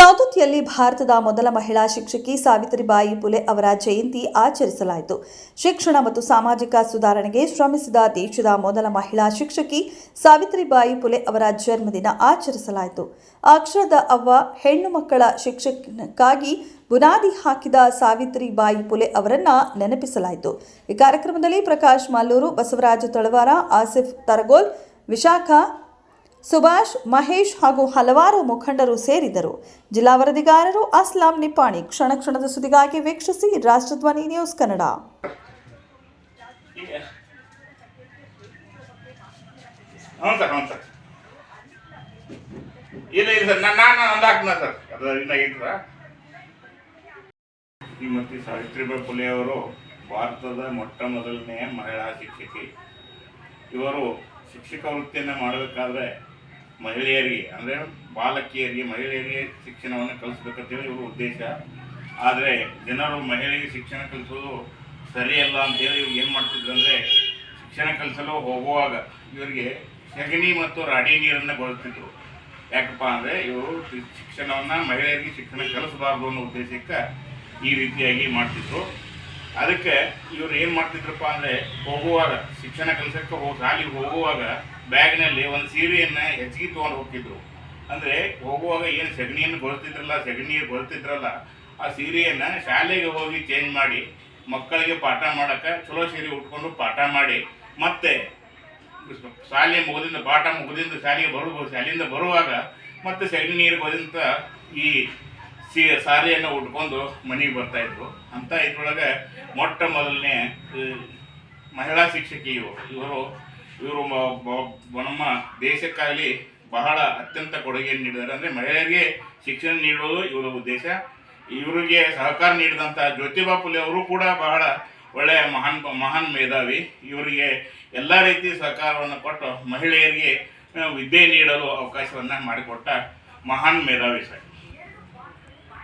ಸೌದತ್ತಿಯಲ್ಲಿ ಭಾರತದ ಮೊದಲ ಮಹಿಳಾ ಶಿಕ್ಷಕಿ ಸಾವಿತ್ರಿಬಾಯಿ ಫುಲೆ ಅವರ ಜಯಂತಿ ಆಚರಿಸಲಾಯಿತು. ಶಿಕ್ಷಣ ಮತ್ತು ಸಾಮಾಜಿಕ ಸುಧಾರಣೆಗೆ ಶ್ರಮಿಸಿದ ದೇಶದ ಮೊದಲ ಮಹಿಳಾ ಶಿಕ್ಷಕಿ ಸಾವಿತ್ರಿಬಾಯಿ ಫುಲೆ ಅವರ ಜನ್ಮದಿನ ಆಚರಿಸಲಾಯಿತು. ಅಕ್ಷರದ ಅವ್ವ, ಹೆಣ್ಣು ಮಕ್ಕಳ ಶಿಕ್ಷಣಕ್ಕಾಗಿ ಬುನಾದಿ ಹಾಕಿದ ಸಾವಿತ್ರಿಬಾಯಿ ಫುಲೆ ಅವರನ್ನ ನೆನಪಿಸಲಾಯಿತು. ಈ ಕಾರ್ಯಕ್ರಮದಲ್ಲಿ ಪ್ರಕಾಶ್ ಮಲ್ಲೂರು, ಬಸವರಾಜ ತಳವಾರ, ಆಸಿಫ್ ತರಗೋಲ್, ವಿಶಾಖ, ಸುಭಾಷ್, ಮಹೇಶ್ ಹಾಗೂ ಹಲವಾರು ಮುಖಂಡರು ಸೇರಿದರು. ಜಿಲ್ಲಾ ವರದಿಗಾರರು ಅಸ್ಲಾಂ ನಿಪ್ಪಾಣಿ. ಕ್ಷಣ ಕ್ಷಣದ ಸುದ್ದಿಗಾಗಿ ವೀಕ್ಷಿಸಿ ರಾಷ್ಟ್ರಧ್ವನಿ ನ್ಯೂಸ್ ಕನ್ನಡ. ಶ್ರೀಮತಿ ಸಾವಿತ್ರಿಬಾಯಿ ಫುಲೆ ಅವರು ಭಾರತದ ಮೊಟ್ಟ ಮೊದಲನೆಯ ಮಹಿಳಾ ಶಿಕ್ಷಕಿ. ಇವರು ಶಿಕ್ಷಕ ವೃತ್ತಿಯನ್ನು ಮಾಡಬೇಕಾದ್ರೆ ಮಹಿಳೆಯರಿಗೆ ಅಂದರೆ ಬಾಲಕಿಯರಿಗೆ, ಮಹಿಳೆಯರಿಗೆ ಶಿಕ್ಷಣವನ್ನು ಕಲಿಸ್ಬೇಕಂತೇಳಿ ಇವರು ಉದ್ದೇಶ. ಆದರೆ ಜನರು ಮಹಿಳೆಗೆ ಶಿಕ್ಷಣ ಕಲಿಸೋದು ಸರಿಯಲ್ಲ ಅಂತೇಳಿ ಇವ್ರು ಏನು ಮಾಡ್ತಿದ್ರು ಅಂದರೆ, ಶಿಕ್ಷಣ ಕಲಿಸಲು ಹೋಗುವಾಗ ಇವರಿಗೆ ಸಗಣಿ ಮತ್ತು ರಾಡಿ ನೀರನ್ನು ಬಳಸ್ತಿದ್ರು. ಯಾಕಪ್ಪ ಅಂದರೆ ಇವರು ಶಿಕ್ಷಣವನ್ನು ಮಹಿಳೆಯರಿಗೆ ಶಿಕ್ಷಣ ಕಲಿಸಬಾರ್ದು ಅನ್ನೋ ಉದ್ದೇಶಕ್ಕೆ ಈ ರೀತಿಯಾಗಿ ಮಾಡ್ತಿದ್ರು. ಅದಕ್ಕೆ ಇವರು ಏನು ಮಾಡ್ತಿದ್ರಪ್ಪ ಅಂದರೆ, ಹೋಗುವಾಗ ಶಿಕ್ಷಣ ಕಲಿಸೋಕ್ಕೆ ಶಾಲೆಗೆ ಹೋಗುವಾಗ ಬ್ಯಾಗ್ನಲ್ಲಿ ಒಂದು ಸೀರೆಯನ್ನು ಹೆಚ್ಚಿಗೆ ತೊಗೊಂಡು ಹೋಗ್ತಿದ್ರು. ಅಂದರೆ ಹೋಗುವಾಗ ಏನು ಸಗಣಿಯನ್ನು ಗೊಳ್ತಿದ್ರಲ್ಲ ಆ ಸೀರೆಯನ್ನು ಶಾಲೆಗೆ ಹೋಗಿ ಚೇಂಜ್ ಮಾಡಿ ಮಕ್ಕಳಿಗೆ ಪಾಠ ಮಾಡೋಕ್ಕೆ ಚಲೋ ಸೀರೆ ಉಟ್ಕೊಂಡು ಪಾಠ ಮಾಡಿ, ಮತ್ತೆ ಶಾಲೆ ಮುಗಿದಿಂದ ಪಾಠ ಮುಗಿದಿಂದ ಶಾಲೆಯಿಂದ ಬರುವಾಗ ಮತ್ತೆ ಸಗಣಿ ನೀರು ಹೋದಂಥ ಈ ಸಾರಿಯನ್ನು ಉಟ್ಕೊಂಡು ಮನೆಗೆ ಬರ್ತಾಯಿದ್ರು. ಅಂತ ಇದ್ರೊಳಗೆ ಮೊಟ್ಟ ಮೊದಲನೇ ಮಹಿಳಾ ಶಿಕ್ಷಕಿ ಇವರು ನಮ್ಮ ದೇಶಕ್ಕಾಗಲಿ ಬಹಳ ಅತ್ಯಂತ ಕೊಡುಗೆಯನ್ನು ನೀಡಿದ್ದಾರೆ. ಅಂದರೆ ಮಹಿಳೆಯರಿಗೆ ಶಿಕ್ಷಣ ನೀಡೋದು ಇವರ ಉದ್ದೇಶ. ಇವರಿಗೆ ಸಹಕಾರ ನೀಡಿದಂಥ ಜ್ಯೋತಿಬಾ ಫುಲೆ ಅವರು ಕೂಡ ಬಹಳ ಒಳ್ಳೆಯ ಮಹಾನ್ ಮೇಧಾವಿ. ಇವರಿಗೆ ಎಲ್ಲ ರೀತಿಯ ಸಹಕಾರವನ್ನು ಕೊಟ್ಟು ಮಹಿಳೆಯರಿಗೆ ವಿದ್ಯೆ ನೀಡಲು ಅವಕಾಶವನ್ನು ಮಾಡಿಕೊಟ್ಟ ಮಹಾನ್ ಮೇಧಾವಿ ಸರ್.